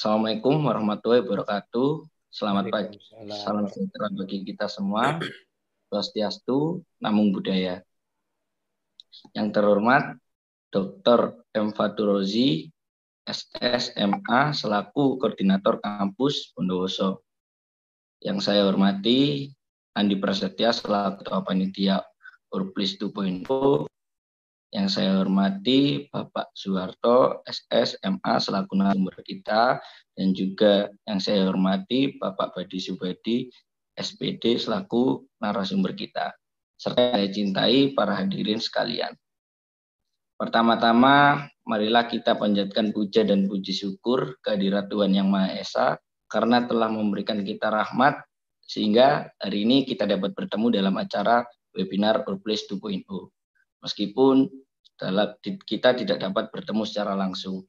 Assalamualaikum warahmatullahi wabarakatuh. Selamat pagi, salam sejahtera bagi kita semua. Swastiastu, Namo Buddhaya. Yang terhormat Dr. M. Fadurozi, SSMA, selaku Koordinator Kampus Bondowoso. Yang saya hormati Andi Prasetya, selaku Ketua Panitia Urplis 2.0. Yang saya hormati Bapak Soeharto, SSMA, selaku narasumber kita, dan juga yang saya hormati Bapak Badi Subadi, SPD, selaku narasumber kita. Serta saya cintai para hadirin sekalian. Pertama-tama, marilah kita panjatkan puja dan puji syukur kehadirat Tuhan Yang Maha Esa, karena telah memberikan kita rahmat, sehingga hari ini kita dapat bertemu dalam acara webinar Urplis 2.0. Meskipun kita tidak dapat bertemu secara langsung.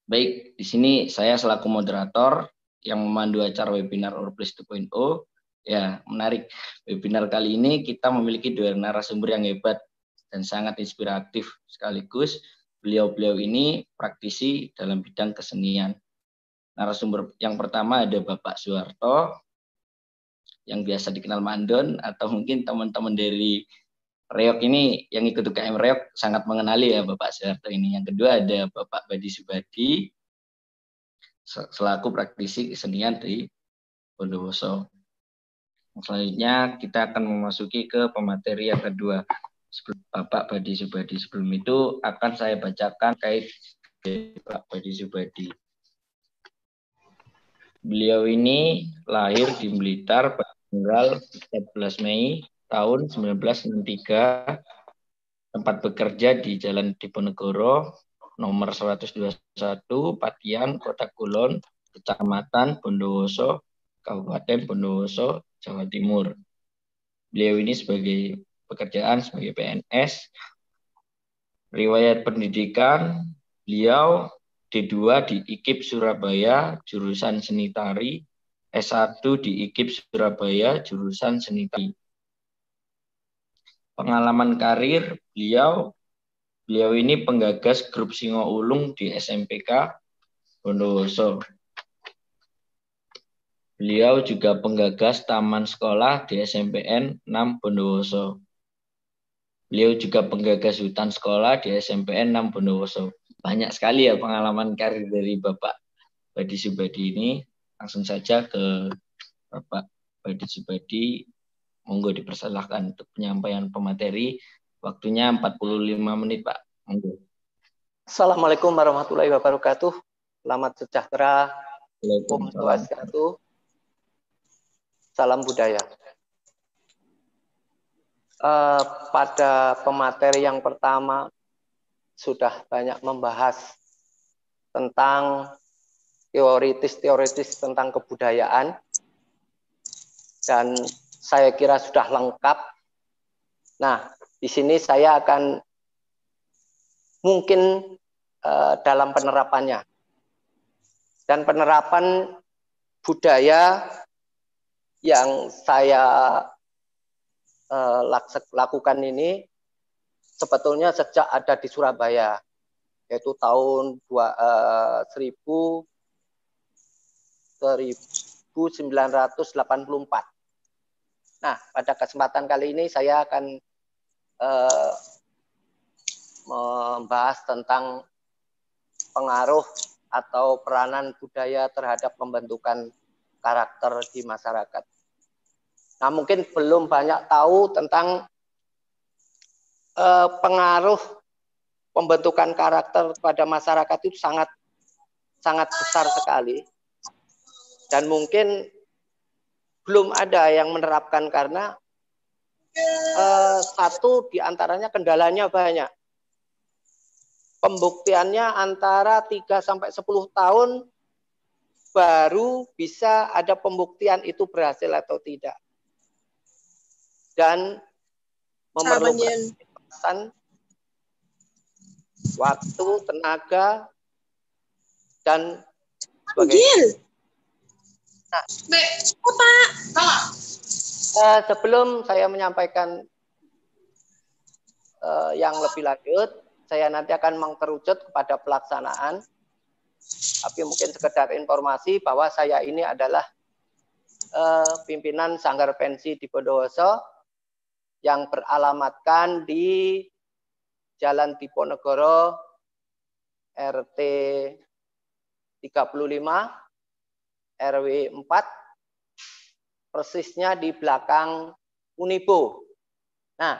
Baik, di sini saya selaku moderator yang memandu acara webinar Urplis 2.0. Ya, menarik. Webinar kali ini kita memiliki dua narasumber yang hebat dan sangat inspiratif sekaligus. Beliau-beliau ini praktisi dalam bidang kesenian. Narasumber yang pertama ada Bapak Soeharto, yang biasa dikenal Mandon, atau mungkin teman-teman dari Reok ini yang ikut UKM Reok sangat mengenali ya Bapak Soeharto ini. Yang kedua ada Bapak Badi Subadi, selaku praktisi kesenian di Bondowoso. Selanjutnya kita akan memasuki ke pemateri yang kedua. Bapak Badi Subadi, sebelum itu akan saya bacakan kait Bapak Badi Subadi. Beliau ini lahir di Blitar pada tanggal 14 Mei tahun 1963, tempat bekerja di Jalan Diponegoro, nomor 121, Patian, Kota Kulon, Kecamatan Bondowoso, Kabupaten Bondowoso, Jawa Timur. Beliau ini sebagai pekerjaan sebagai PNS. Riwayat pendidikan, beliau D2 di IKIP Surabaya, jurusan Seni Tari, S1 di IKIP Surabaya, jurusan Seni Tari. Pengalaman karir beliau ini penggagas grup Singo Ulung di SMPK Bondowoso. Beliau juga penggagas taman sekolah di SMPN 6 Bondowoso. Beliau juga penggagas hutan sekolah di SMPN 6 Bondowoso. Banyak sekali ya pengalaman karir dari Bapak Badi Subadi ini. Langsung saja ke Bapak Badi Subadi. Monggo dipersilahkan untuk penyampaian pemateri. Waktunya 45 menit, Pak. Monggo. Assalamualaikum warahmatullahi wabarakatuh. Selamat sejahtera. Om Swastiastu. Salam budaya. Pada pemateri yang pertama sudah banyak membahas tentang teoritis tentang kebudayaan, dan saya kira sudah lengkap. Nah, di sini saya akan mungkin dalam penerapannya. Dan penerapan budaya yang saya lakukan ini sebetulnya sejak ada di Surabaya, yaitu tahun 1984. Nah, pada kesempatan kali ini saya akan membahas tentang pengaruh atau peranan budaya terhadap pembentukan karakter di masyarakat. Nah, mungkin belum banyak tahu tentang pengaruh pembentukan karakter pada masyarakat itu sangat besar sekali. Dan mungkin belum ada yang menerapkan karena satu diantaranya kendalanya banyak. Pembuktiannya antara 3 sampai 10 tahun baru bisa ada pembuktian itu berhasil atau tidak. Dan memerlukan waktu, tenaga, dan sebagainya. Nah, sebelum saya menyampaikan yang lebih lanjut, saya nanti akan mengkerucut kepada pelaksanaan. Tapi mungkin sekedar informasi bahwa saya ini adalah pimpinan Sanggar Pensi di Bondowoso yang beralamatkan di Jalan Diponegoro RT 35 RW 4, persisnya di belakang Unibo. Nah,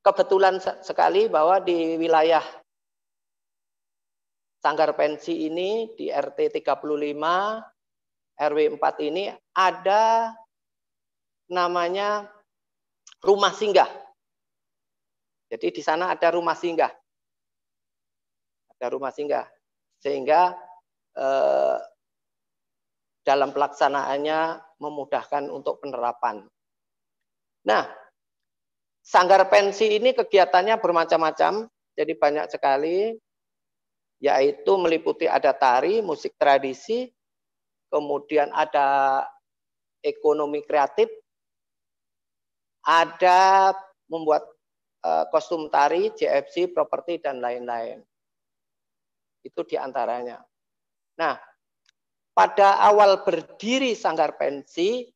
kebetulan sekali bahwa di wilayah Sanggar Pensi ini di RT 35 RW 4 ini ada namanya rumah singgah. Jadi di sana ada rumah singgah. Ada rumah singgah. Sehingga dalam pelaksanaannya memudahkan untuk penerapan. Nah, Sanggar Pensi ini kegiatannya bermacam-macam, jadi banyak sekali, yaitu meliputi ada tari, musik tradisi, kemudian ada ekonomi kreatif, ada membuat kostum tari, JFC, properti, dan lain-lain. Itu diantaranya. Nah, pada awal berdiri Sanggar Pensi,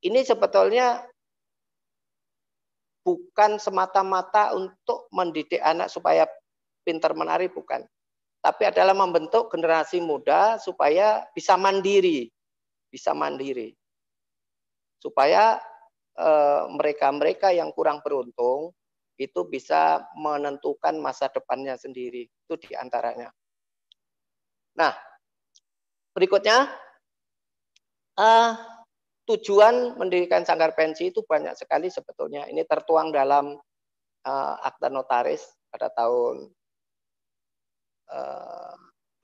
ini sebetulnya bukan semata-mata untuk mendidik anak supaya pintar menari, bukan. Tapi adalah membentuk generasi muda supaya bisa mandiri. Bisa mandiri. Supaya mereka-mereka yang kurang beruntung itu bisa menentukan masa depannya sendiri. Itu diantaranya. Nah, berikutnya, tujuan mendirikan Sanggar Pensi itu banyak sekali sebetulnya. Ini tertuang dalam akta notaris pada tahun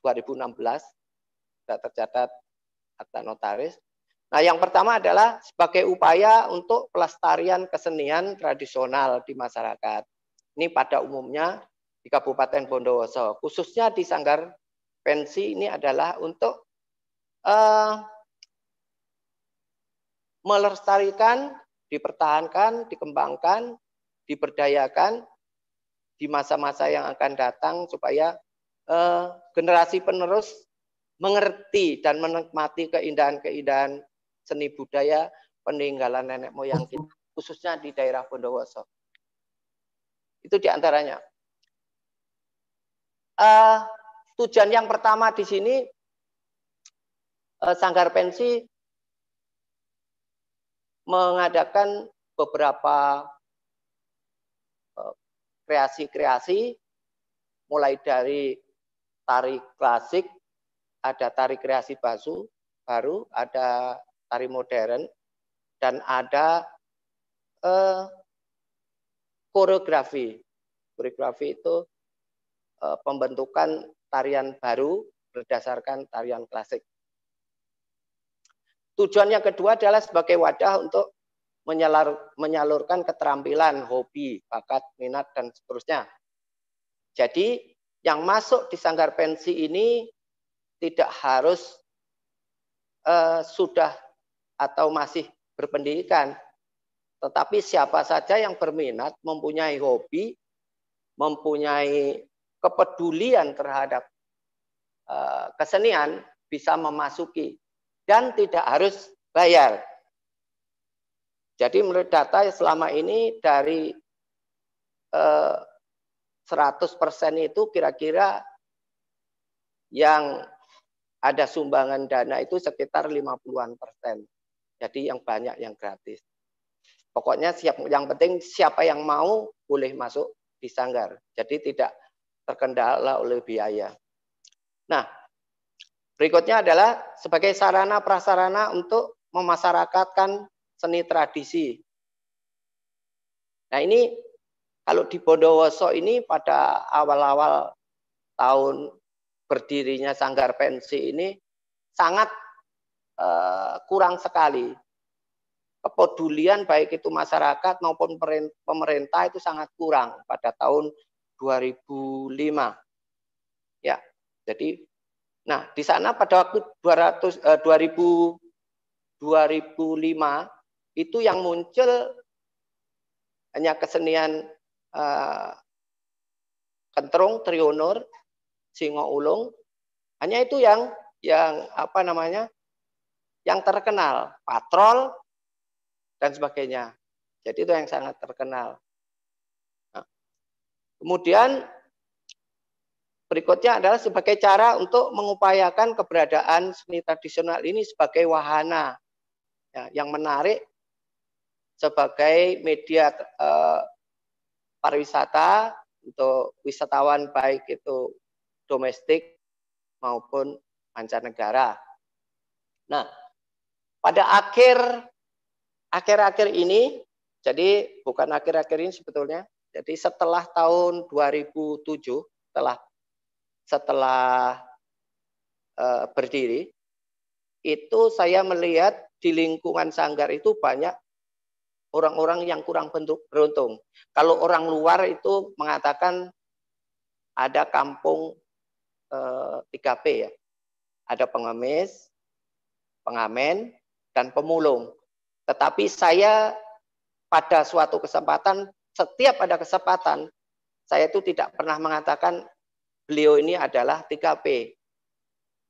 2016. Sudah tercatat akta notaris. Nah, yang pertama adalah sebagai upaya untuk pelestarian kesenian tradisional di masyarakat. Ini pada umumnya di Kabupaten Bondowoso. Khususnya di Sanggar Pensi ini adalah untuk melestarikan, dipertahankan, dikembangkan, diberdayakan di masa-masa yang akan datang supaya generasi penerus mengerti dan menikmati keindahan-keindahan seni budaya peninggalan nenek moyang kita, khususnya di daerah Bondowoso. Itu diantaranya. Tujuan yang pertama di sini, Sanggar Pensi mengadakan beberapa kreasi-kreasi, mulai dari tari klasik, ada tari kreasi baru, ada tari modern, dan ada koreografi. Koreografi itu pembentukan tarian baru berdasarkan tarian klasik. Tujuan yang kedua adalah sebagai wadah untuk menyalurkan keterampilan, hobi, bakat, minat, dan seterusnya. Jadi yang masuk di Sanggar Pensi ini tidak harus sudah atau masih berpendidikan, tetapi siapa saja yang berminat, mempunyai hobi, mempunyai kepedulian terhadap kesenian, bisa memasuki dan tidak harus bayar. Jadi menurut data selama ini dari 100% itu kira-kira yang ada sumbangan dana itu sekitar 50-an%. Jadi yang banyak yang gratis. Pokoknya yang penting siapa yang mau boleh masuk di Sanggar. Jadi tidak terkendala oleh biaya. Nah, berikutnya adalah sebagai sarana prasarana untuk memasyarakatkan seni tradisi. Nah, ini kalau di Bondowoso ini pada awal-awal tahun berdirinya Sanggar Pensi ini sangat kurang sekali. Kepedulian baik itu masyarakat maupun pemerintah itu sangat kurang pada tahun 2005. Ya, jadi nah di sana pada waktu 2005 itu yang muncul hanya kesenian kentrung, trionur, Singo Ulung. Hanya itu yang apa namanya? Yang terkenal, patrol dan sebagainya. Jadi itu yang sangat terkenal. Nah, kemudian berikutnya adalah sebagai cara untuk mengupayakan keberadaan seni tradisional ini sebagai wahana ya, yang menarik sebagai media pariwisata untuk wisatawan baik itu domestik maupun mancanegara. Nah, pada akhir-akhir ini, jadi bukan akhir-akhir ini sebetulnya, jadi setelah tahun 2007, setelah berdiri, itu saya melihat di lingkungan Sanggar itu banyak orang-orang yang kurang beruntung. Kalau orang luar itu mengatakan ada kampung 3P ya, ada pengemis, pengamen, dan pemulung. Tetapi saya pada suatu kesempatan, setiap ada kesempatan, saya itu tidak pernah mengatakan beliau ini adalah 3P.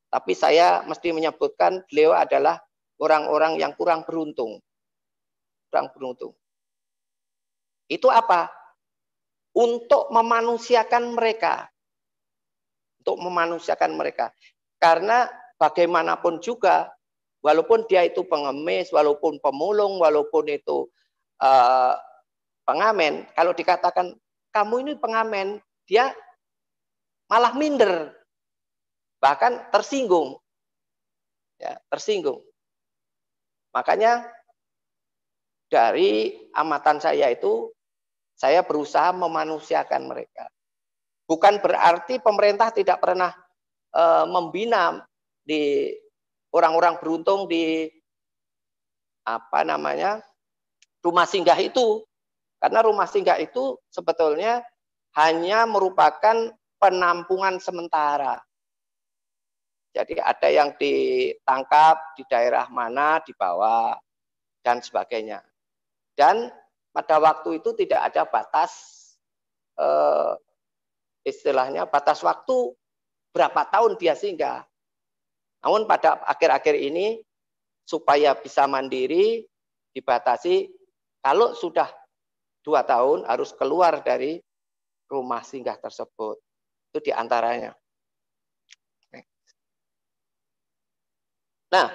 Tapi saya mesti menyebutkan beliau adalah orang-orang yang kurang beruntung. Kurang beruntung. Itu apa? Untuk memanusiakan mereka. Untuk memanusiakan mereka. Karena bagaimanapun juga, walaupun dia itu pengemis, walaupun pemulung, walaupun itu pengamen, kalau dikatakan kamu ini pengamen, dia malah minder, bahkan tersinggung, ya, tersinggung. Makanya dari amatan saya itu, saya berusaha memanusiakan mereka. Bukan berarti pemerintah tidak pernah membina di orang-orang beruntung di apa namanya rumah singgah itu, karena rumah singgah itu sebetulnya hanya merupakan penampungan sementara. Jadi ada yang ditangkap di daerah mana, dibawa, dan sebagainya. Dan pada waktu itu tidak ada batas, istilahnya batas waktu berapa tahun dia singgah. Namun pada akhir-akhir ini, supaya bisa mandiri, dibatasi, kalau sudah 2 tahun harus keluar dari rumah singgah tersebut. Itu diantaranya. Nah,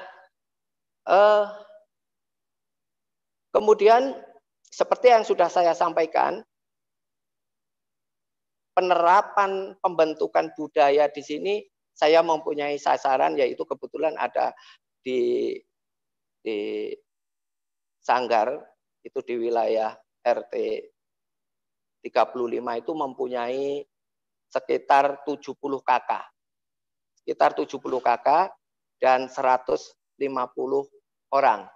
kemudian seperti yang sudah saya sampaikan, penerapan pembentukan budaya di sini saya mempunyai sasaran, yaitu kebetulan ada di Sanggar, itu di wilayah RT 35 itu mempunyai sekitar 70 KK. Sekitar 70 KK dan 150 orang.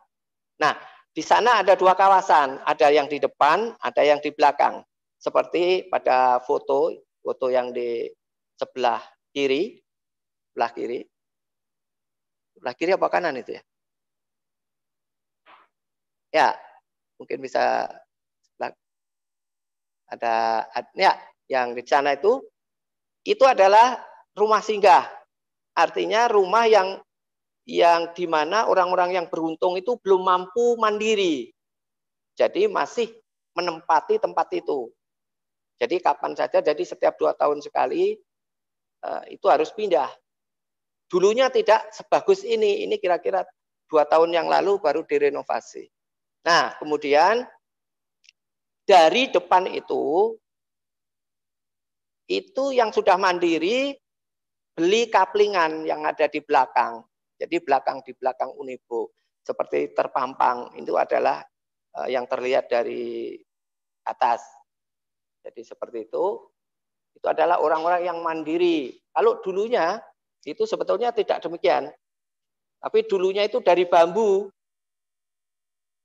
Nah, di sana ada 2 kawasan, ada yang di depan, ada yang di belakang. Seperti pada foto yang di sebelah kiri, sebelah kiri apa kanan itu ya? Ya, mungkin bisa ada ya, yang di sana itu adalah rumah singgah. Artinya rumah yang di mana orang-orang yang beruntung itu belum mampu mandiri. Jadi masih menempati tempat itu. Jadi kapan saja, jadi setiap 2 tahun sekali itu harus pindah. Dulunya tidak sebagus ini kira-kira 2 tahun yang lalu baru direnovasi. Nah, kemudian dari depan itu yang sudah mandiri beli kaplingan yang ada di belakang. Jadi di belakang Unibo. Seperti terpampang, itu adalah yang terlihat dari atas. Jadi seperti itu adalah orang-orang yang mandiri. Kalau dulunya itu sebetulnya tidak demikian. Tapi dulunya itu dari bambu.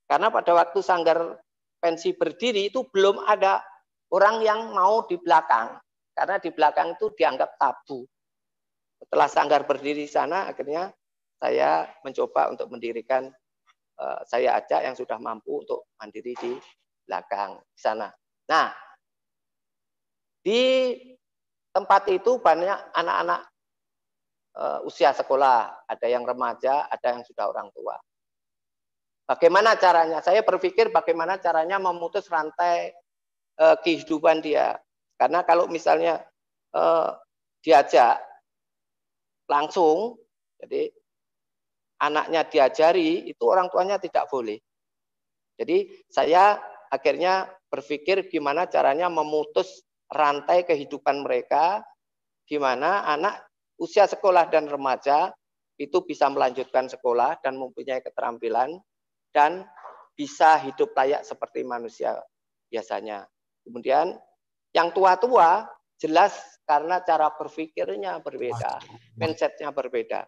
Karena pada waktu Sanggar Pensi berdiri itu belum ada orang yang mau di belakang. Karena di belakang itu dianggap tabu. Setelah Sanggar berdiri di sana, akhirnya saya mencoba untuk mendirikan, saya ajak yang sudah mampu untuk mandiri di belakang di sana. Nah, di tempat itu banyak anak-anak usia sekolah, ada yang remaja, ada yang sudah orang tua. Bagaimana caranya? Saya berpikir bagaimana caranya memutus rantai kehidupan dia. Karena kalau misalnya diajak langsung, jadi anaknya diajari, itu orang tuanya tidak boleh. Jadi saya akhirnya berpikir gimana caranya memutus rantai kehidupan mereka, di mana anak usia sekolah dan remaja itu bisa melanjutkan sekolah dan mempunyai keterampilan dan bisa hidup layak seperti manusia biasanya. Kemudian yang tua-tua jelas karena cara berpikirnya berbeda, mindsetnya berbeda.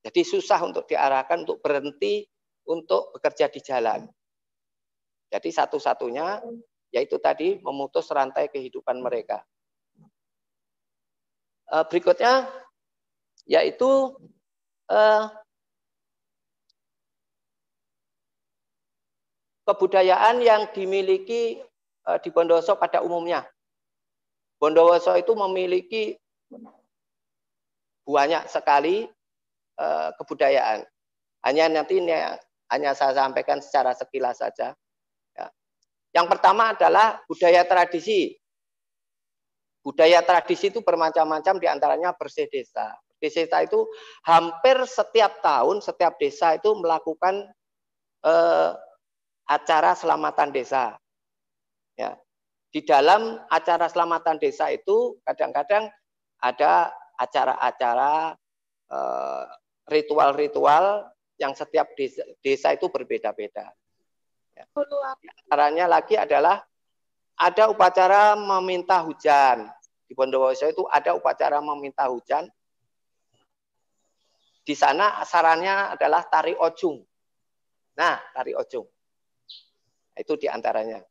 Jadi susah untuk diarahkan untuk berhenti untuk bekerja di jalan. Jadi satu-satunya yaitu tadi memutus rantai kehidupan mereka. Berikutnya yaitu kebudayaan yang dimiliki di Bondowoso pada umumnya. Bondowoso itu memiliki banyak sekali kebudayaan. Hanya saya sampaikan secara sekilas saja. Ya. Yang pertama adalah budaya tradisi. Budaya tradisi itu bermacam-macam, diantaranya bersih desa. Bersih desa itu hampir setiap tahun, setiap desa itu melakukan acara selamatan desa. Ya. Di dalam acara selamatan desa itu kadang-kadang ada acara-acara ritual-ritual yang setiap desa itu berbeda-beda. Ya. Caranya lagi adalah ada upacara meminta hujan. Di Bondowoso itu ada upacara meminta hujan. Di sana asarannya adalah tari ojung. Nah, tari ojung. Itu diantaranya.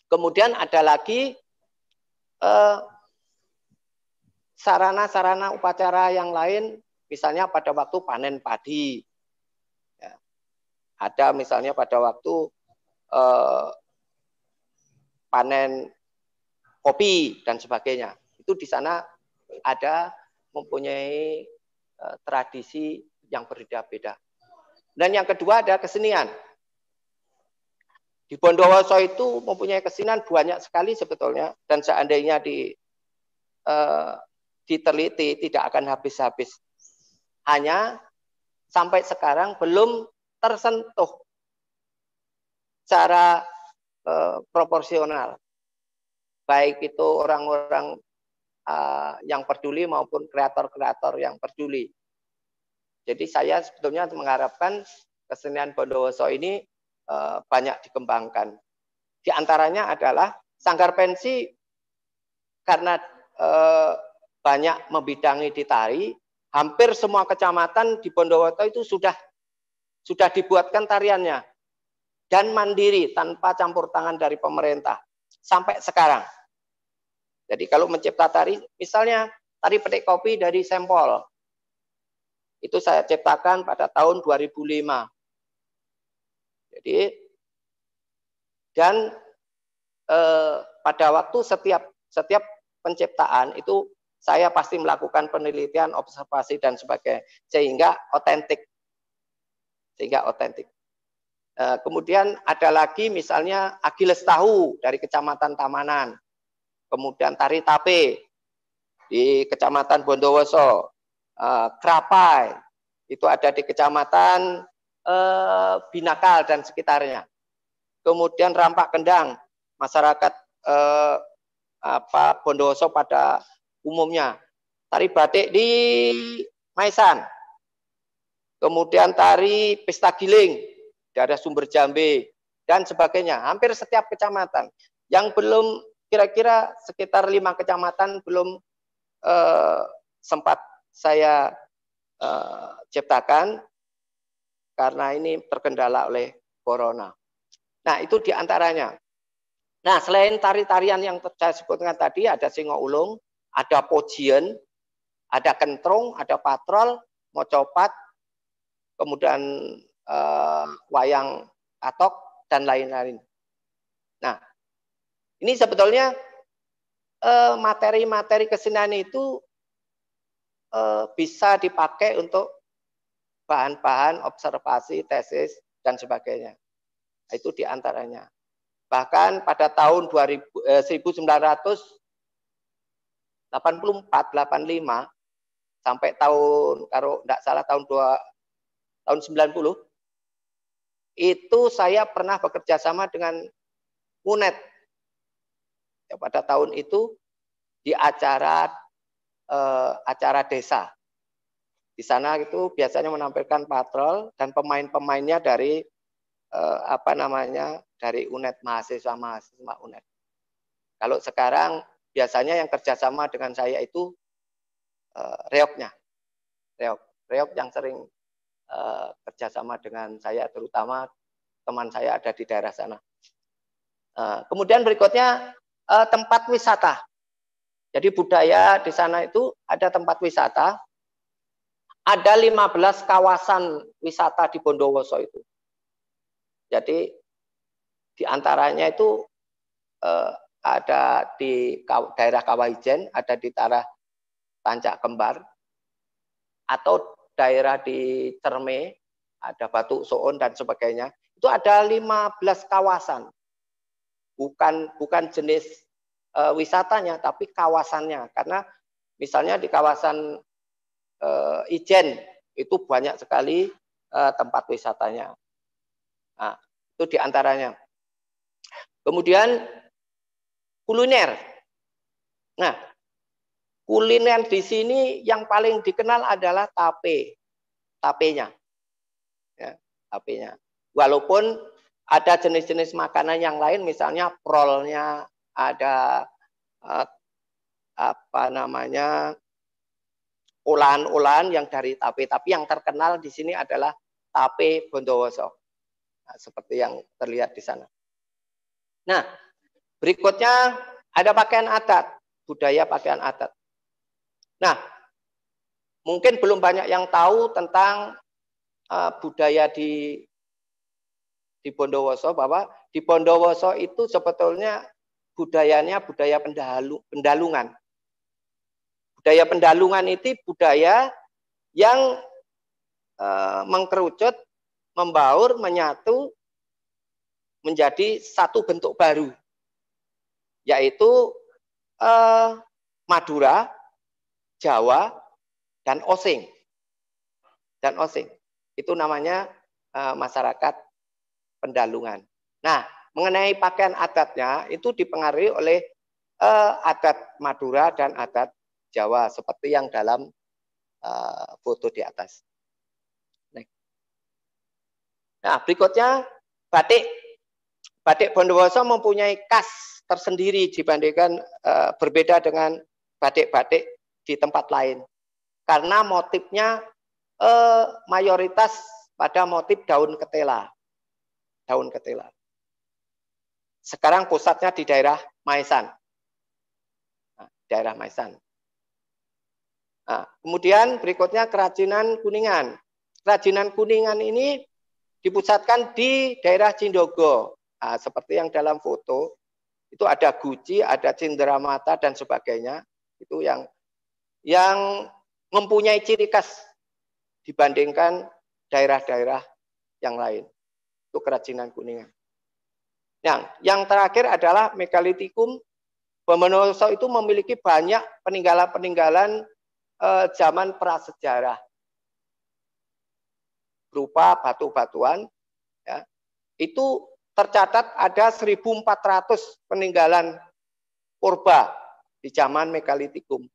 Kemudian ada lagi sarana-sarana upacara yang lain, misalnya pada waktu panen padi. Ya. Ada misalnya pada waktu panen kopi dan sebagainya. Itu di sana ada mempunyai tradisi yang berbeda-beda. Dan yang kedua ada kesenian. Di Bondowoso itu mempunyai kesenian banyak sekali sebetulnya, dan seandainya diteliti tidak akan habis-habis. Hanya sampai sekarang belum tersentuh secara proporsional. Baik itu orang-orang yang peduli maupun kreator-kreator yang peduli. Jadi saya sebetulnya mengharapkan kesenian Bondowoso ini banyak dikembangkan. Di antaranya adalah sanggar pensi karena banyak membidangi di tari, hampir semua kecamatan di Bondowoso itu sudah dibuatkan tariannya dan mandiri tanpa campur tangan dari pemerintah sampai sekarang. Jadi kalau mencipta tari, misalnya tari petik kopi dari Sempol, itu saya ciptakan pada tahun 2005. Jadi dan pada waktu setiap penciptaan itu saya pasti melakukan penelitian, observasi dan sebagainya sehingga otentik. Kemudian ada lagi misalnya Agiles Tahu dari Kecamatan Tamanan. Kemudian tari tape di Kecamatan Bondowoso. Krapai itu ada di Kecamatan Binakal dan sekitarnya. Kemudian rampak kendang, masyarakat Bondowoso pada umumnya. Tari batik di Maisan. Kemudian tari pesta giling, daerah Sumber Jambe dan sebagainya. Hampir setiap kecamatan. Yang belum kira-kira sekitar 5 kecamatan belum sempat saya ciptakan karena ini terkendala oleh corona. Nah, itu diantaranya. Nah, selain tari-tarian yang saya sebutkan tadi, ada Singo Ulung, ada Pojian, ada Kentrung, ada Patrol, Mocopat, kemudian Wayang Katok, dan lain-lain. Nah, ini sebetulnya materi-materi kesenian itu bisa dipakai untuk bahan-bahan observasi, tesis, dan sebagainya. Itu diantaranya. Bahkan pada tahun 1984-85 sampai tahun, kalau tidak salah tahun 90, itu saya pernah bekerja sama dengan UNED. Ya, pada tahun itu di acara desa. Di sana itu biasanya menampilkan patrol dan pemain-pemainnya dari dari UNED, mahasiswa UNED. Kalau sekarang biasanya yang kerjasama dengan saya itu reoknya, reok yang sering kerjasama dengan saya, terutama teman saya ada di daerah sana. Kemudian berikutnya tempat wisata. Jadi budaya di sana itu ada tempat wisata, ada 15 kawasan wisata di Bondowoso itu. Jadi diantaranya itu ada di daerah Kawahijen, ada di daerah Tancak Kembar, atau daerah di Cerme, ada Batu Soon dan sebagainya. Itu ada 15 kawasan. Bukan jenis wisatanya, tapi kawasannya. Karena misalnya di kawasan Ijen itu banyak sekali tempat wisatanya. Nah, itu diantaranya. Kemudian kuliner. Nah, kuliner di sini yang paling dikenal adalah tapenya. Ya, tapenya. Walaupun ada jenis-jenis makanan yang lain, misalnya prolnya, ada olahan-olahan yang dari tape. Tapi yang terkenal di sini adalah tape Bondowoso. Nah, seperti yang terlihat di sana. Nah, berikutnya ada pakaian adat, budaya pakaian adat. Nah, mungkin belum banyak yang tahu tentang budaya di Bondowoso, bahwa di Bondowoso itu sebetulnya budayanya budaya pendalungan. Budaya pendalungan itu budaya yang mengkerucut, membaur, menyatu menjadi satu bentuk baru, yaitu Madura, Jawa, dan Osing. Itu namanya masyarakat pendalungan. Nah, mengenai pakaian adatnya itu dipengaruhi oleh adat Madura dan adat Jawa, seperti yang dalam foto di atas. Nah, berikutnya batik. Batik Bondowoso mempunyai khas tersendiri dibandingkan berbeda dengan batik-batik di tempat lain. Karena motifnya mayoritas pada motif daun ketela. Daun ketela. Sekarang pusatnya di daerah Maesan. Nah, daerah Maesan. Nah, kemudian berikutnya kerajinan Kuningan. Kerajinan Kuningan ini dipusatkan di daerah Cindogo. Nah, seperti yang dalam foto, itu ada guci, ada cenderamata, dan sebagainya. Itu yang mempunyai ciri khas dibandingkan daerah-daerah yang lain. Itu kerajinan Kuningan. Yang terakhir adalah megalitikum. Bondowoso itu memiliki banyak peninggalan-peninggalan zaman prasejarah berupa batu-batuan. Ya. Itu tercatat ada 1.400 peninggalan purba di zaman megalitikum,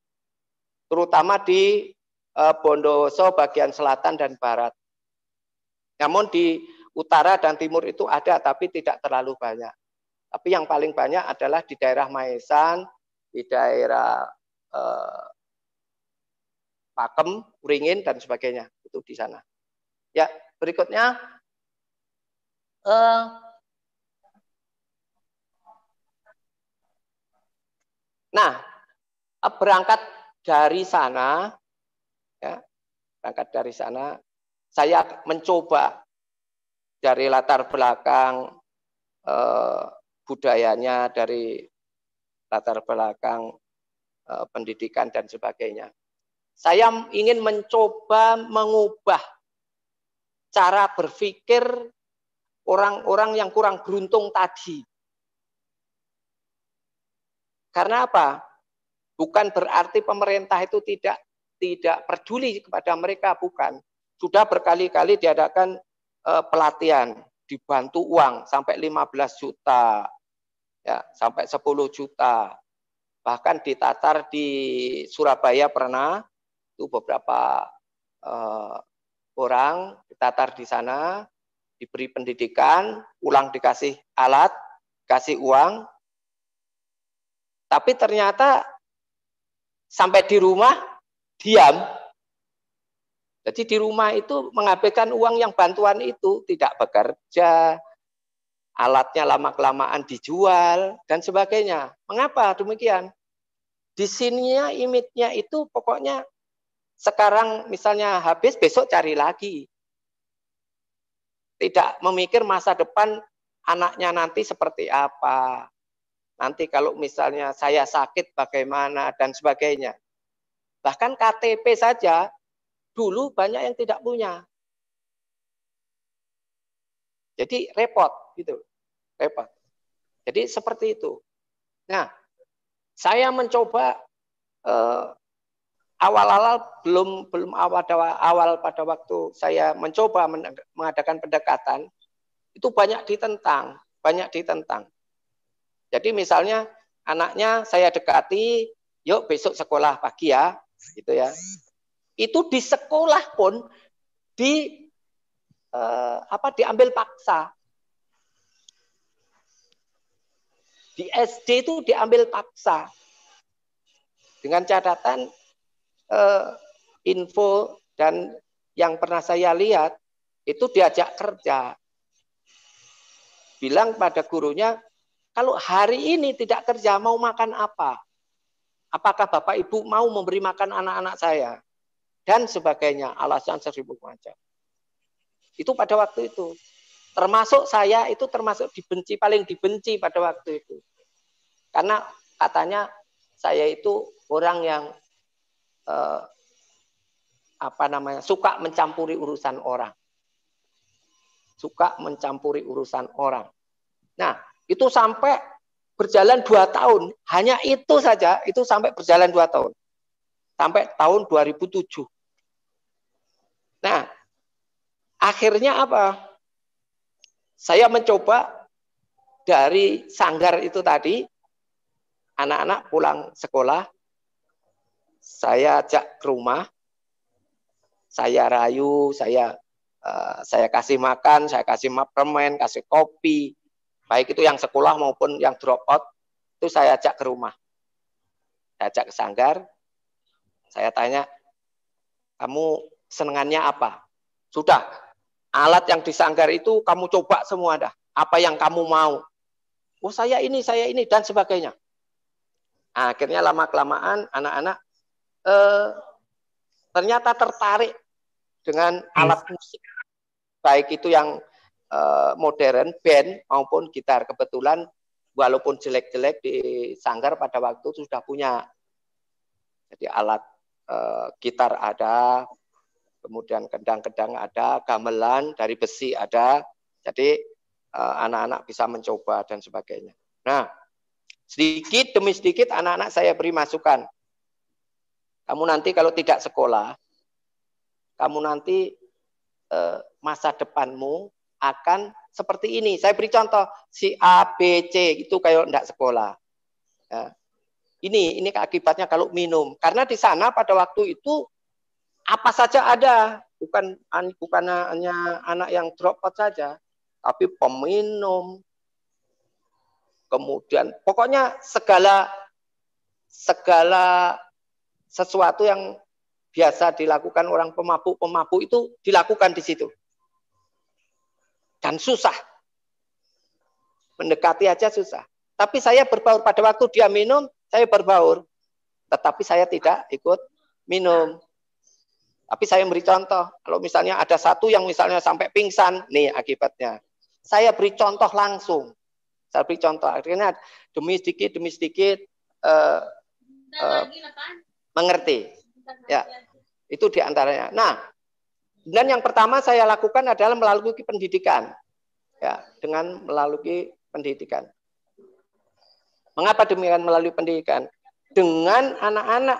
terutama di Bondowoso bagian selatan dan barat. Namun di utara dan timur itu ada, tapi tidak terlalu banyak. Tapi yang paling banyak adalah di daerah Maesan, di daerah Pakem, Uringin, dan sebagainya. Itu di sana. Ya, berikutnya. Nah, berangkat dari sana, ya, saya mencoba dari latar belakang budayanya, dari latar belakang pendidikan dan sebagainya. Saya ingin mencoba mengubah cara berpikir orang-orang yang kurang beruntung tadi. Karena apa? Bukan berarti pemerintah itu tidak peduli kepada mereka, bukan. Sudah berkali-kali diadakan pelatihan, dibantu uang sampai 15 juta, ya, sampai 10 juta. Bahkan ditatar di Surabaya pernah, itu beberapa orang ditatar di sana, diberi pendidikan, pulang dikasih alat, kasih uang, tapi ternyata sampai di rumah diam. Jadi di rumah itu menghabiskan uang yang bantuan itu, tidak bekerja, alatnya lama-kelamaan dijual, dan sebagainya. Mengapa demikian? Di sininya image-nya itu pokoknya sekarang misalnya habis, besok cari lagi. Tidak memikir masa depan anaknya nanti seperti apa. Nanti kalau misalnya saya sakit bagaimana dan sebagainya. Bahkan KTP saja dulu banyak yang tidak punya. Jadi repot gitu. Repot. Jadi seperti itu. Nah, saya mencoba awal-awal belum awal pada waktu saya mencoba mengadakan pendekatan itu banyak ditentang. Jadi misalnya anaknya saya dekati, yuk besok sekolah pagi ya, gitu ya. Itu di sekolah pun diambil paksa. Di SD itu diambil paksa. Dengan catatan info dan yang pernah saya lihat itu diajak kerja. Bilang pada gurunya, kalau hari ini tidak kerja mau makan apa? Apakah Bapak Ibu mau memberi makan anak-anak saya? Dan sebagainya, alasan 1000 macam. Itu pada waktu itu. Termasuk saya itu termasuk paling dibenci pada waktu itu. Karena katanya saya itu orang yang suka mencampuri urusan orang. Suka mencampuri urusan orang. Nah, itu sampai berjalan 2 tahun. Hanya itu saja, itu sampai berjalan 2 tahun. Sampai tahun 2007. Nah, akhirnya apa? Saya mencoba dari sanggar itu tadi, anak-anak pulang sekolah, saya ajak ke rumah, saya rayu, saya kasih makan, saya kasih permen, kasih kopi, baik itu yang sekolah maupun yang drop out, itu saya ajak ke rumah. Saya ajak ke sanggar, saya tanya, kamu senengannya apa? Sudah, alat yang di sanggar itu kamu coba semua dah. Apa yang kamu mau? Oh saya ini, dan sebagainya. Akhirnya lama-kelamaan anak-anak ternyata tertarik dengan alat musik. Baik itu yang modern, band maupun gitar. Kebetulan walaupun jelek-jelek di sanggar pada waktu itu sudah punya. Jadi alat gitar ada, kemudian kendang-kendang ada, gamelan dari besi ada. Jadi anak-anak bisa mencoba dan sebagainya. Nah, sedikit demi sedikit anak-anak saya beri masukan. Kamu nanti kalau tidak sekolah, kamu nanti masa depanmu akan seperti ini. Saya beri contoh, si A, B, C itu kayak tidak sekolah. Ya. Ini akibatnya kalau minum. Karena di sana pada waktu itu apa saja ada. Bukan hanya anak yang drop out saja, tapi peminum. Kemudian pokoknya segala sesuatu yang biasa dilakukan orang pemabuk itu dilakukan di situ. Dan susah. Mendekati aja susah. Tapi saya berbaur pada waktu dia minum, saya berbaur. Tetapi saya tidak ikut minum. Tapi saya beri contoh. Kalau misalnya ada satu yang misalnya sampai pingsan, nih akibatnya. Saya beri contoh langsung. Saya beri contoh. Akhirnya demi sedikit mengerti. Ya, itu diantaranya. Nah, dan yang pertama saya lakukan adalah melalui pendidikan. Ya, dengan melalui pendidikan. Mengapa demikian melalui pendidikan? Dengan anak-anak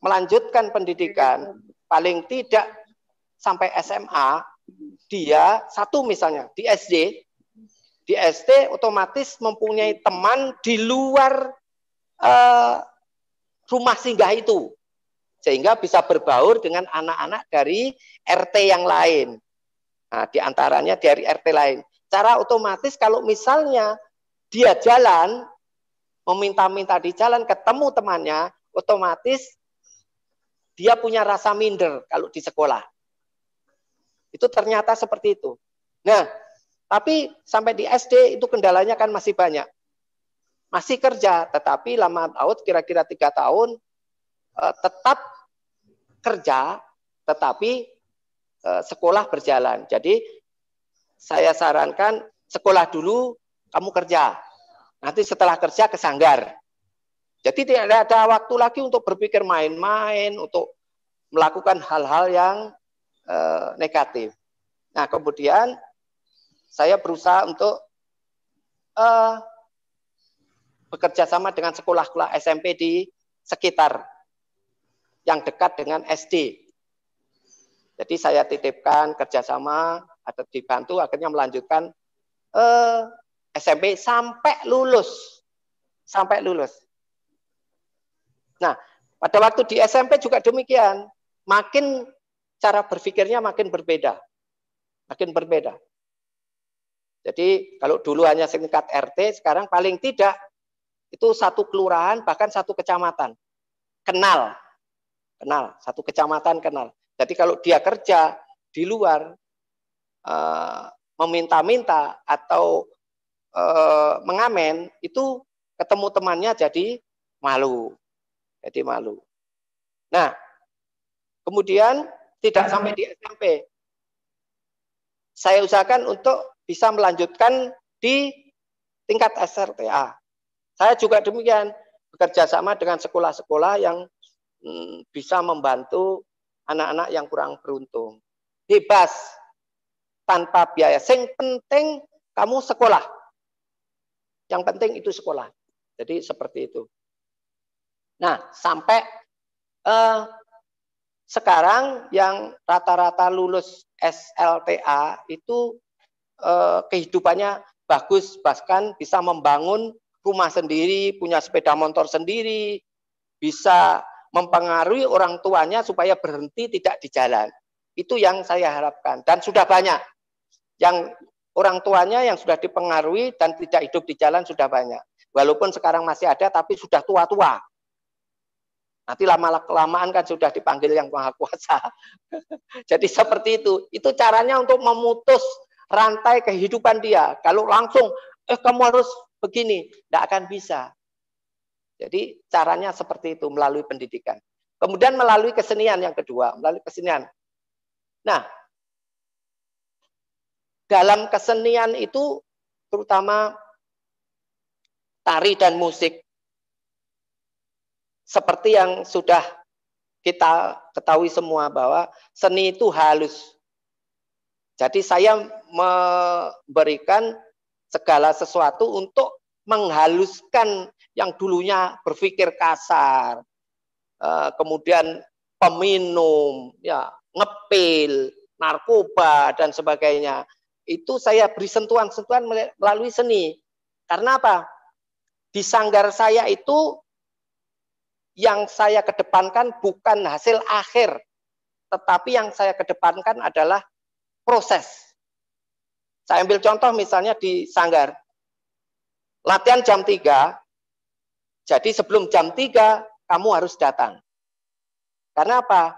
melanjutkan pendidikan, paling tidak sampai SMA, dia satu misalnya di SD otomatis mempunyai teman di luar rumah singgah itu, sehingga bisa berbaur dengan anak-anak dari RT yang lain. Nah, diantaranya dari RT lain. Secara otomatis kalau misalnya dia jalan, meminta-minta di jalan, ketemu temannya, otomatis dia punya rasa minder kalau di sekolah. Itu ternyata seperti itu. Nah, tapi sampai di SD itu kendalanya kan masih banyak. Masih kerja, tetapi lama tahun, kira-kira 3 tahun, tetap kerja, tetapi sekolah berjalan. Jadi saya sarankan sekolah dulu, kamu kerja. Nanti setelah kerja ke sanggar. Jadi tidak ada waktu lagi untuk berpikir main-main, untuk melakukan hal-hal yang negatif. Nah, kemudian saya berusaha untuk bekerja sama dengan sekolah-sekolah SMP di sekitar yang dekat dengan SD. Jadi saya titipkan kerjasama, ada dibantu akhirnya melanjutkan SMP sampai lulus. Nah, pada waktu di SMP juga demikian. Makin cara berpikirnya makin berbeda. Jadi kalau dulu hanya setingkat RT, sekarang paling tidak itu satu kelurahan, bahkan satu kecamatan. Kenal. Satu kecamatan kenal. Jadi kalau dia kerja di luar, meminta-minta atau mengamen, itu ketemu temannya jadi malu. Nah, kemudian tidak sampai di SMP. Saya usahakan untuk bisa melanjutkan di tingkat SRTA. Saya juga demikian, bekerja sama dengan sekolah-sekolah yang bisa membantu anak-anak yang kurang beruntung. Bebas, tanpa biaya. Yang penting kamu sekolah. Yang penting itu sekolah. Jadi seperti itu. Nah, sampai sekarang yang rata-rata lulus SLTA itu kehidupannya bagus, bahkan bisa membangun rumah sendiri, punya sepeda motor sendiri, bisa mempengaruhi orang tuanya supaya berhenti tidak di jalan. Itu yang saya harapkan. Dan sudah banyak. Yang orang tuanya yang sudah dipengaruhi dan tidak hidup di jalan sudah banyak. Walaupun sekarang masih ada, tapi sudah tua-tua. Nanti lama-kelamaan kan sudah dipanggil yang Maha Kuasa. Jadi seperti itu. Itu caranya untuk memutus rantai kehidupan dia. Kalau langsung, kamu harus begini, tidak akan bisa. Jadi caranya seperti itu, melalui pendidikan. Kemudian melalui kesenian yang kedua, melalui kesenian. Nah, dalam kesenian itu terutama tari dan musik. Seperti yang sudah kita ketahui semua bahwa seni itu halus. Jadi saya memberikan segala sesuatu untuk menghaluskan yang dulunya berpikir kasar, kemudian peminum, ya, ngepil, narkoba dan sebagainya. Itu saya beri sentuhan-sentuhan melalui seni. Karena apa? Di sanggar saya itu yang saya kedepankan bukan hasil akhir, tetapi yang saya kedepankan adalah proses. Saya ambil contoh misalnya di sanggar. Latihan jam 3, jadi sebelum jam 3 kamu harus datang. Karena apa?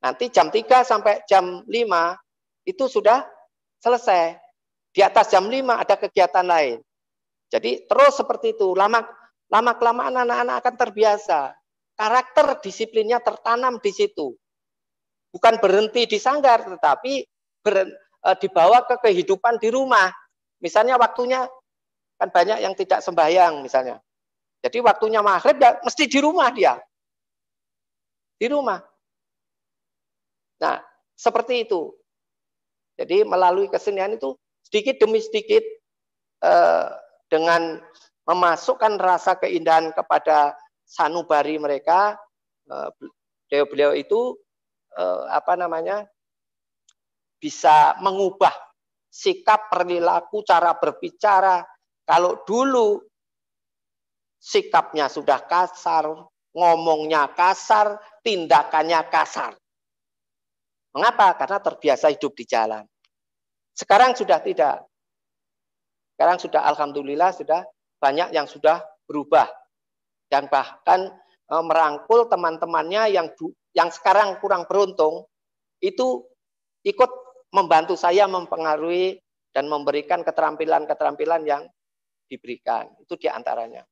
Nanti jam 3 sampai jam 5 itu sudah selesai. Di atas jam 5 ada kegiatan lain. Jadi terus seperti itu. Lama-kelamaan anak-anak akan terbiasa. Karakter disiplinnya tertanam di situ. Bukan berhenti di sanggar, tetapi dibawa ke kehidupan di rumah. Misalnya waktunya kan banyak yang tidak sembahyang misalnya. Jadi waktunya maghrib ya mesti di rumah dia. Di rumah. Nah, seperti itu. Jadi melalui kesenian itu sedikit demi sedikit dengan memasukkan rasa keindahan kepada sanubari mereka, beliau-beliau itu bisa mengubah sikap, perilaku, cara berbicara. Kalau dulu sikapnya sudah kasar, ngomongnya kasar, tindakannya kasar. Mengapa? Karena terbiasa hidup di jalan. Sekarang sudah tidak. Sekarang sudah alhamdulillah sudah banyak yang sudah berubah. Dan bahkan merangkul teman-temannya yang sekarang kurang beruntung, itu ikut membantu saya mempengaruhi dan memberikan keterampilan-keterampilan yang diberikan. Itu diantaranya.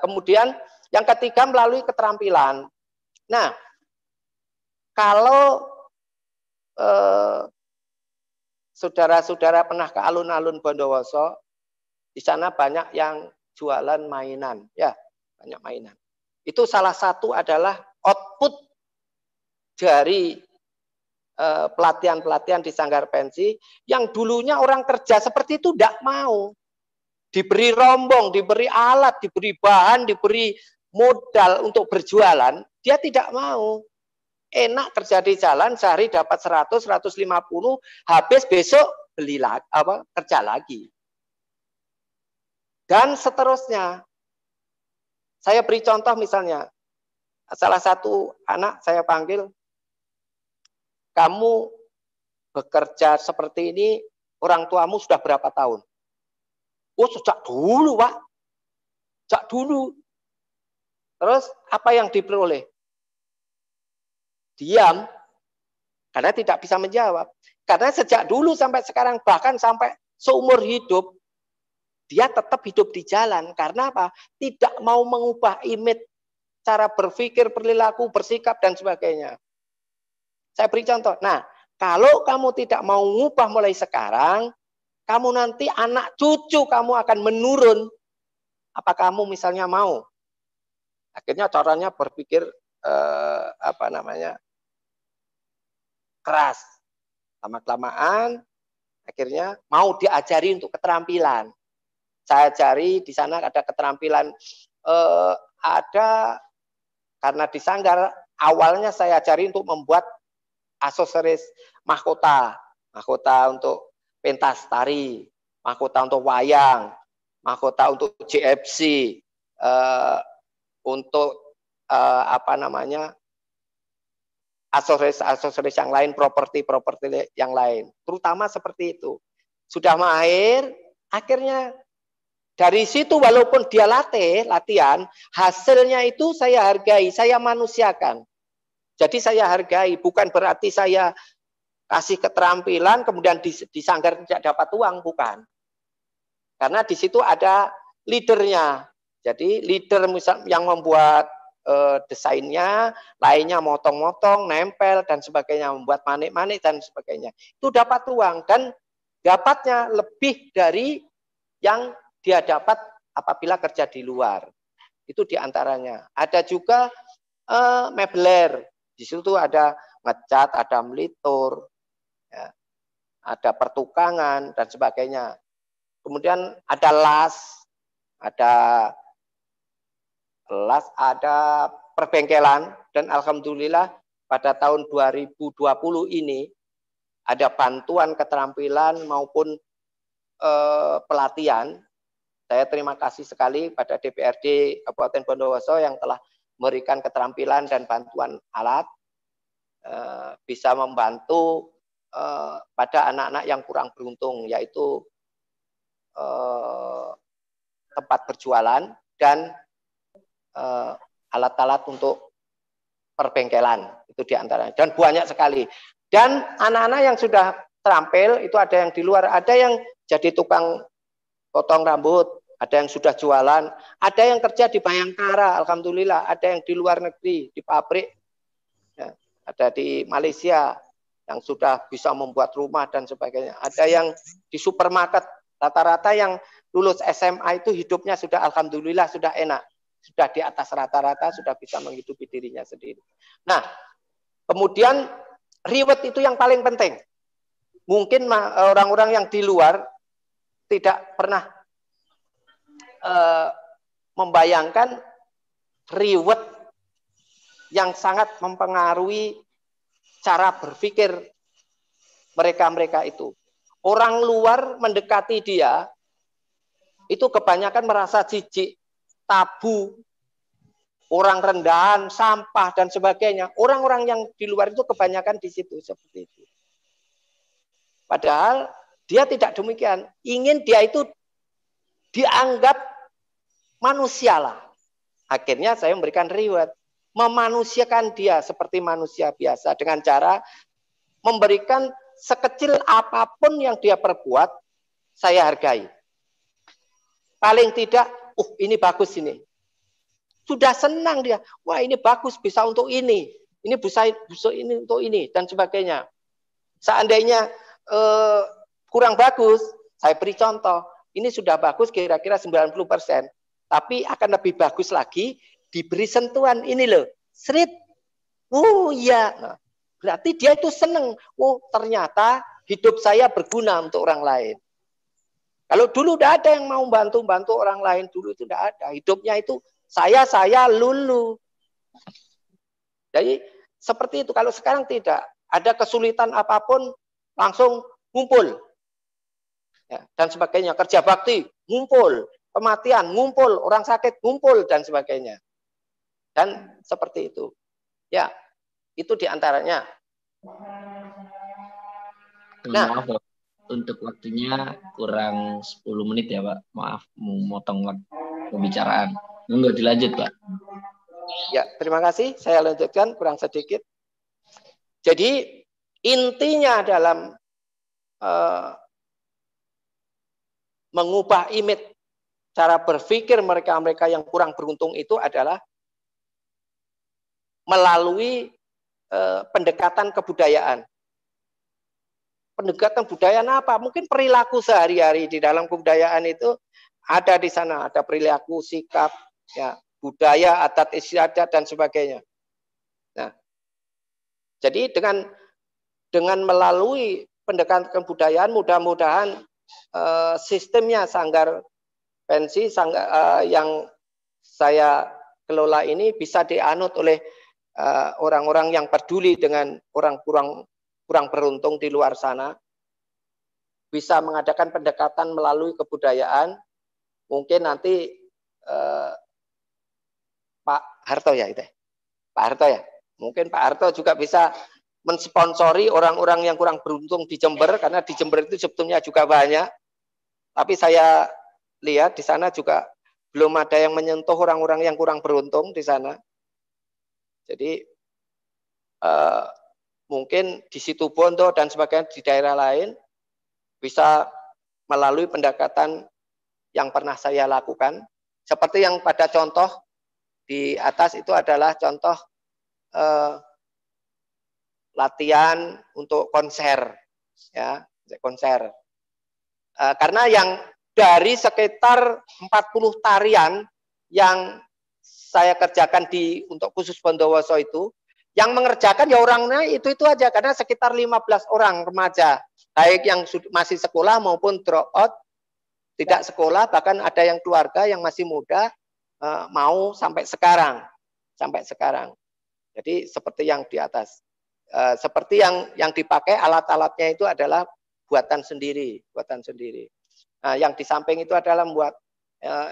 Kemudian yang ketiga melalui keterampilan. Nah, kalau saudara-saudara pernah ke alun-alun Bondowoso, di sana banyak yang jualan mainan, ya, banyak mainan. Itu salah satu adalah output dari pelatihan-pelatihan di Sanggar Pensi yang dulunya orang kerja seperti itu tidak mau. Diberi rombong, diberi alat, diberi bahan, diberi modal untuk berjualan, dia tidak mau. Enak kerja di jalan, sehari dapat 100, 150, habis besok beli lagi, kerja lagi. Dan seterusnya. Saya beri contoh misalnya, salah satu anak saya panggil, kamu bekerja seperti ini, orang tuamu sudah berapa tahun? Oh, sejak dulu, Pak. Sejak dulu. Terus apa yang diperoleh? Diam. Karena tidak bisa menjawab. Karena sejak dulu sampai sekarang, bahkan sampai seumur hidup, dia tetap hidup di jalan. Karena apa? Tidak mau mengubah image, cara berpikir, perilaku, bersikap, dan sebagainya. Saya beri contoh. Nah, kalau kamu tidak mau mengubah mulai sekarang, kamu nanti anak cucu kamu akan menurun. Apa kamu misalnya mau? Akhirnya caranya berpikir keras. Lama-kelamaan akhirnya mau diajari untuk keterampilan. Saya ajari di sana ada keterampilan karena di Sanggar awalnya saya ajari untuk membuat aksesoris mahkota untuk pentas tari, mahkota untuk wayang, mahkota untuk JFC, untuk aksesoris yang lain, properti yang lain, terutama seperti itu. Sudah mahir, akhirnya dari situ walaupun dia latihan, hasilnya itu saya hargai, saya manusiakan. Jadi saya hargai, bukan berarti saya kasih keterampilan, kemudian di Sanggar tidak dapat uang, bukan. Karena di situ ada leadernya. Jadi leader yang membuat desainnya, lainnya motong-motong, nempel, dan sebagainya, membuat manik-manik, dan sebagainya. Itu dapat uang, dan dapatnya lebih dari yang dia dapat apabila kerja di luar. Itu diantaranya. Ada juga mebler. Di situ ada ngecat, ada melitur, ya, ada pertukangan, dan sebagainya. Kemudian ada ada perbengkelan, dan alhamdulillah pada tahun 2020 ini ada bantuan keterampilan maupun pelatihan. Saya terima kasih sekali pada DPRD Kabupaten Bondowoso yang telah memberikan keterampilan dan bantuan alat, bisa membantu pada anak-anak yang kurang beruntung, yaitu tempat berjualan dan alat-alat untuk perbengkelan, itu diantaranya. Dan banyak sekali. Dan anak-anak yang sudah terampil, itu ada yang di luar, ada yang jadi tukang potong rambut, ada yang sudah jualan, ada yang kerja di Bayangkara, alhamdulillah, ada yang di luar negeri, di pabrik, ya, ada di Malaysia yang sudah bisa membuat rumah dan sebagainya, ada yang di supermarket, rata-rata yang lulus SMA itu hidupnya sudah alhamdulillah sudah enak. sudah di atas rata-rata, sudah bisa menghidupi dirinya sendiri. Nah, kemudian reward itu yang paling penting. Mungkin orang-orang yang di luar tidak pernah membayangkan reward yang sangat mempengaruhi cara berpikir mereka-mereka itu. Orang luar mendekati dia, itu kebanyakan merasa jijik, tabu, orang rendahan, sampah, dan sebagainya. Orang-orang yang di luar itu kebanyakan di situ, seperti itu. Padahal dia tidak demikian. Ingin dia itu dianggap manusialah. Akhirnya saya memberikan reward. Memanusiakan dia seperti manusia biasa dengan cara memberikan sekecil apapun yang dia perbuat, saya hargai. Paling tidak, ini bagus ini. Sudah senang dia. Wah, ini bagus, bisa untuk ini. Ini bisa ini untuk ini, dan sebagainya. Seandainya kurang bagus, saya beri contoh. Ini sudah bagus kira-kira 90%. Tapi akan lebih bagus lagi, diberi sentuhan. Ini loh, srit. Oh iya. Nah, berarti dia itu senang. Oh, ternyata hidup saya berguna untuk orang lain. Kalau dulu tidak ada yang mau bantu orang lain, dulu itu tidak ada. Hidupnya itu saya lulu. Jadi seperti itu. Kalau sekarang tidak, ada kesulitan apapun langsung ngumpul, ya, dan sebagainya. Kerja bakti ngumpul, kematian ngumpul, orang sakit ngumpul, dan sebagainya. Dan seperti itu. Ya, itu diantaranya. Nah, maaf, untuk waktunya kurang 10 menit ya Pak. Maaf, memotong waktu pembicaraan. Enggak dilanjut Pak. Ya, terima kasih. Saya lanjutkan kurang sedikit. Jadi intinya dalam mengubah image cara berpikir mereka-mereka yang kurang beruntung itu adalah melalui pendekatan kebudayaan. Pendekatan budaya apa? Mungkin perilaku sehari-hari di dalam kebudayaan itu ada di sana, ada perilaku, sikap, ya, budaya, adat istiadat, dan sebagainya. Nah, jadi dengan melalui pendekatan kebudayaan, mudah-mudahan sistemnya Sanggar Pensi yang saya kelola ini bisa dianut oleh orang-orang yang peduli dengan orang kurang beruntung di luar sana, bisa mengadakan pendekatan melalui kebudayaan. Mungkin nanti Pak Harto ya itu, Pak Harto ya. Mungkin Pak Harto juga bisa mensponsori orang-orang yang kurang beruntung di Jember, karena di Jember itu sebetulnya juga banyak. Tapi saya lihat di sana juga belum ada yang menyentuh orang-orang yang kurang beruntung di sana. Jadi mungkin di Situbondo dan sebagainya di daerah lain bisa melalui pendekatan yang pernah saya lakukan. Seperti yang pada contoh di atas itu adalah contoh latihan untuk konser, ya, konser. Karena yang dari sekitar 40 tarian yang saya kerjakan untuk khusus Bondowoso itu, yang mengerjakan ya orangnya itu aja, karena sekitar 15 orang remaja, baik yang masih sekolah maupun drop out, tidak sekolah, bahkan ada yang keluarga yang masih muda mau sampai sekarang. Jadi seperti yang di atas, seperti yang dipakai alat-alatnya itu adalah buatan sendiri. Nah, yang di samping itu adalah membuat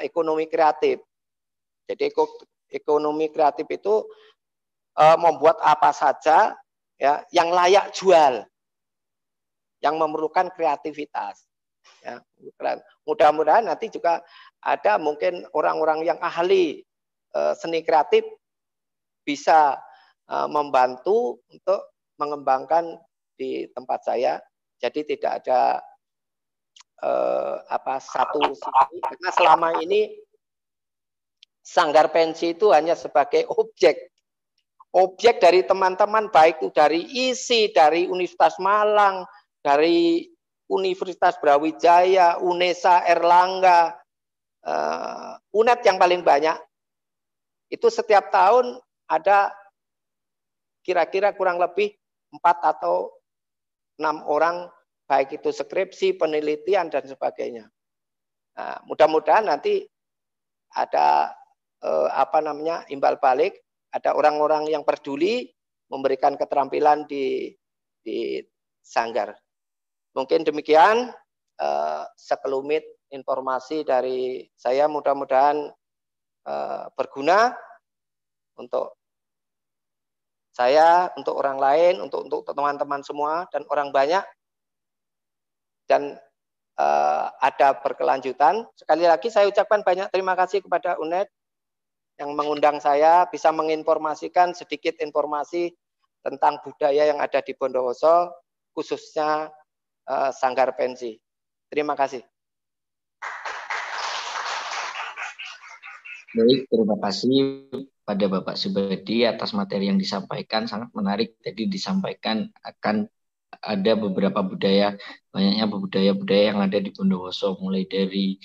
ekonomi kreatif. Jadi ekonomi kreatif itu membuat apa saja, ya, yang layak jual, yang memerlukan kreativitas. Ya, mudah-mudahan nanti juga ada mungkin orang-orang yang ahli seni kreatif bisa membantu untuk mengembangkan di tempat saya. Jadi tidak ada satu sisi, karena selama ini Sanggar Pensi itu hanya sebagai objek dari teman-teman, baik itu dari ISI, dari Universitas Malang, dari Universitas Brawijaya, UNESA, Erlangga, UNED yang paling banyak, Itu setiap tahun ada kira-kira kurang lebih 4 atau 6 orang, baik itu skripsi, penelitian, dan sebagainya. Nah, mudah-mudahan nanti ada imbal balik, ada orang-orang yang peduli memberikan keterampilan di Sanggar. Mungkin demikian sekelumit informasi dari saya, mudah-mudahan berguna untuk saya, untuk orang lain, untuk teman-teman semua dan orang banyak, dan ada berkelanjutan. Sekali lagi saya ucapkan banyak terima kasih kepada UNED yang mengundang saya bisa menginformasikan sedikit informasi tentang budaya yang ada di Bondowoso, khususnya Sanggar Pensi. Terima kasih. Baik, terima kasih pada Bapak Subadi atas materi yang disampaikan, sangat menarik. Tadi disampaikan akan ada beberapa budaya, banyaknya budaya-budaya yang ada di Bondowoso, mulai dari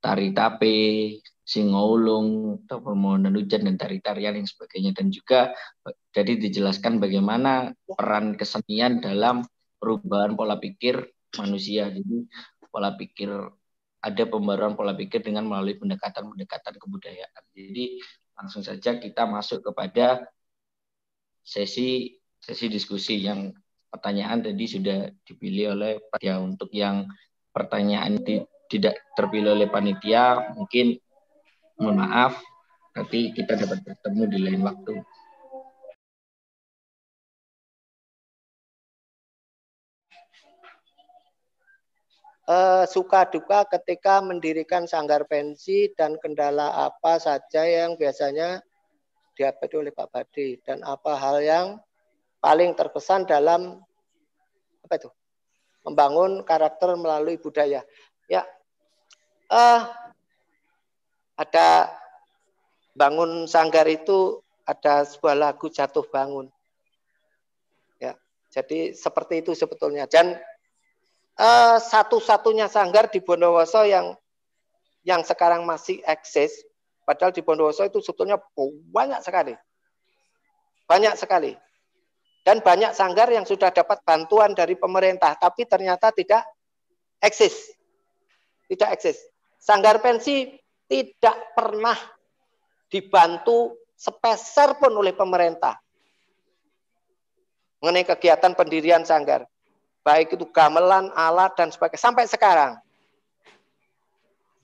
tari tape, singoulung, permohonan hujan, dan tari-tarian yang sebagainya. Dan juga jadi dijelaskan bagaimana peran kesenian dalam perubahan pola pikir manusia. Jadi pola pikir, ada pembaruan pola pikir dengan melalui pendekatan-pendekatan kebudayaan. Jadi langsung saja kita masuk kepada sesi diskusi. Yang pertanyaan tadi sudah dipilih oleh panitia. Untuk yang pertanyaan tidak terpilih oleh panitia, mungkin mohon maaf, nanti kita dapat bertemu di lain waktu. Suka duka ketika mendirikan Sanggar Pensi dan kendala apa saja yang biasanya dihadapi oleh Pak Badi, dan apa hal yang paling terkesan dalam membangun karakter melalui budaya. Ya, ada bangun sanggar itu ada sebuah lagu Jatuh Bangun. Ya, jadi seperti itu sebetulnya. Dan satu-satunya sanggar di Bondowoso yang sekarang masih eksis, padahal di Bondowoso itu sebetulnya banyak sekali. Banyak sekali. Dan banyak sanggar yang sudah dapat bantuan dari pemerintah, tapi ternyata tidak eksis. Tidak eksis. Sanggar Pensi tidak pernah dibantu sepeser pun oleh pemerintah mengenai kegiatan pendirian sanggar. Baik itu gamelan, alat, dan sebagainya, sampai sekarang.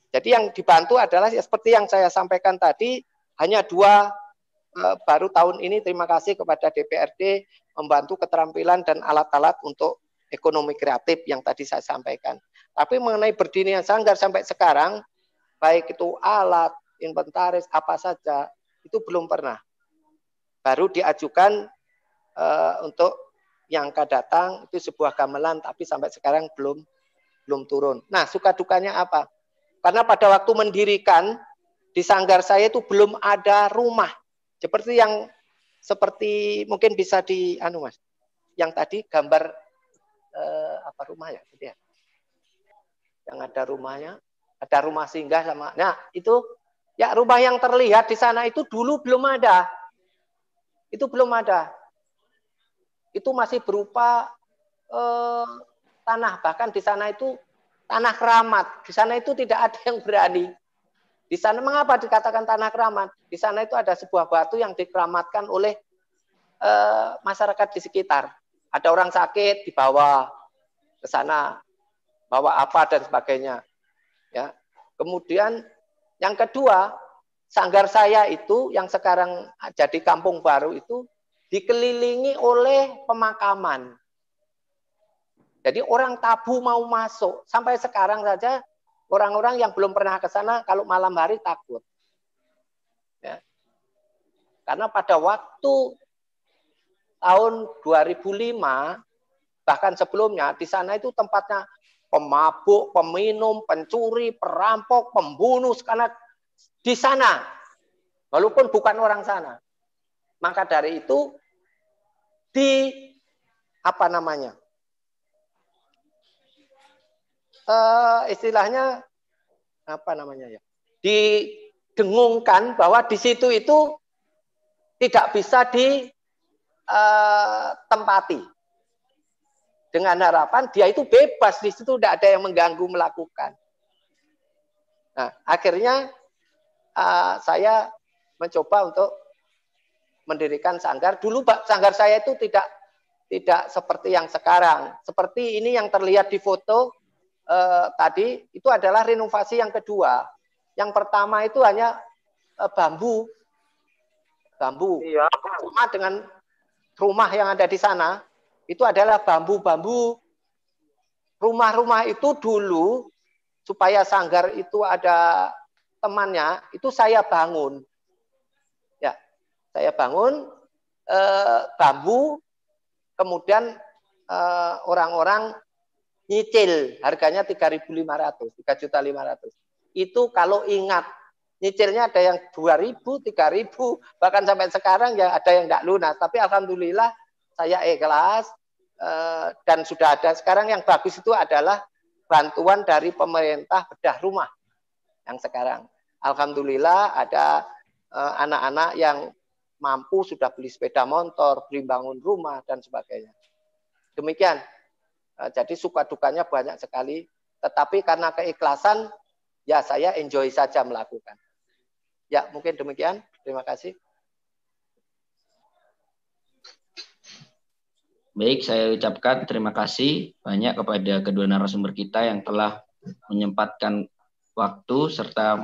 Jadi yang dibantu adalah ya, seperti yang saya sampaikan tadi, hanya 2 baru tahun ini, terima kasih kepada DPRD, membantu keterampilan dan alat-alat untuk ekonomi kreatif yang tadi saya sampaikan. Tapi mengenai berdirinya sanggar sampai sekarang, baik itu alat, inventaris, apa saja, itu belum pernah. Baru diajukan untuk yang akan datang itu sebuah gamelan, tapi sampai sekarang belum turun. Nah, suka dukanya apa? Karena pada waktu mendirikan di sanggar saya itu belum ada rumah. Seperti mungkin bisa di Mas. Yang tadi gambar apa rumah ya, gitu ya. Yang ada rumahnya, ada rumah singgah sama. Nah, itu ya rumah yang terlihat di sana itu dulu belum ada. Itu belum ada. Itu masih berupa tanah, bahkan di sana itu tanah keramat. Di sana itu tidak ada yang berani. Di sana mengapa dikatakan tanah keramat? Di sana itu ada sebuah batu yang dikeramatkan oleh masyarakat di sekitar. Ada orang sakit dibawa ke sana, bawa apa dan sebagainya. Ya. Kemudian yang kedua, sanggar saya itu yang sekarang jadi kampung baru itu dikelilingi oleh pemakaman. Jadi orang tabu mau masuk. Sampai sekarang saja orang-orang yang belum pernah ke sana kalau malam hari takut. Ya. Karena pada waktu tahun 2005, bahkan sebelumnya, di sana itu tempatnya pemabuk, peminum, pencuri, perampok, pembunuh, karena di sana. Walaupun bukan orang sana. Maka dari itu, istilahnya didengungkan bahwa di situ itu tidak bisa ditempati. Dengan harapan dia itu bebas, di situ tidak ada yang mengganggu melakukan. Nah, akhirnya saya mencoba untuk mendirikan sanggar. Dulu sanggar saya itu tidak seperti yang sekarang. Seperti ini yang terlihat di foto tadi, itu adalah renovasi yang kedua. Yang pertama itu hanya bambu. Iya. Sama dengan rumah yang ada di sana, itu adalah bambu-bambu. Rumah-rumah itu dulu, supaya sanggar itu ada temannya, itu saya bangun. Ya, saya bangun bambu, kemudian orang-orang nyicil, harganya 3.500, 3.500.000. Itu kalau ingat, nyicilnya ada yang 2.000, 3.000, bahkan sampai sekarang ya ada yang tidak lunas. Tapi alhamdulillah saya ikhlas, dan sudah ada. Sekarang yang bagus itu adalah bantuan dari pemerintah bedah rumah yang sekarang. Alhamdulillah ada anak-anak yang mampu sudah beli sepeda motor, beli bangun rumah, dan sebagainya. Demikian. Jadi suka dukanya banyak sekali. Tetapi karena keikhlasan, ya saya enjoy saja melakukan. Ya, mungkin demikian. Terima kasih. Baik, saya ucapkan terima kasih banyak kepada kedua narasumber kita yang telah menyempatkan waktu serta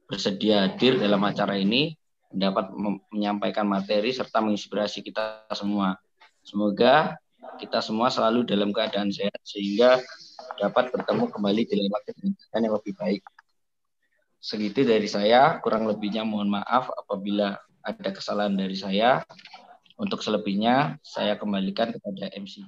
bersedia hadir dalam acara ini, dapat menyampaikan materi serta menginspirasi kita semua. Semoga kita semua selalu dalam keadaan sehat sehingga dapat bertemu kembali di lain waktu yang lebih baik. Segitu dari saya, kurang lebihnya mohon maaf apabila ada kesalahan dari saya. Untuk selebihnya, saya kembalikan kepada MC.